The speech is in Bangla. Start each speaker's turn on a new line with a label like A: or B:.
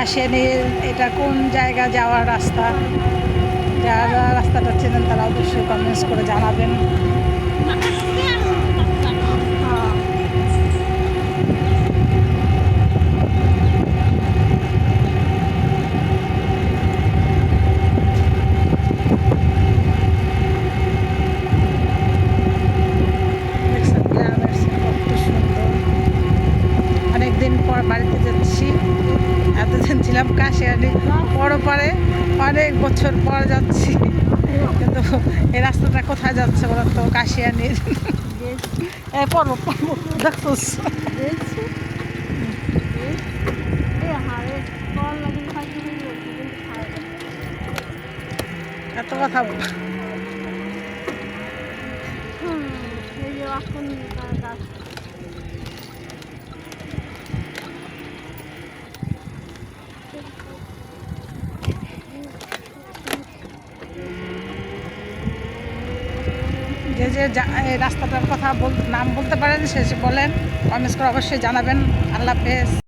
A: কাশিয়ানীর এটা কোন জায়গা যাওয়ার রাস্তা, যারা রাস্তাটা চেনেন তারা অবশ্যই কমেন্টস করে জানাবেন। দেখছেন গ্রামের সিন কত সুন্দর। অনেকদিন পর বাড়িতে যাচ্ছি, এতদিন ছিলাম কাশিয়ানী পরে অনেক বছর পর যাচ্ছি, কিন্তু এই রাস্তাটা কোথায় যাচ্ছে বলেন তো? কাশিয়ানীর পর্ব দেখছোস? এত কথা যে এই রাস্তাটার কথা নাম বলতে পারেন সে বলেন, কমেন্টস করে অবশ্যই জানাবেন। আল্লাহ হাফেজ।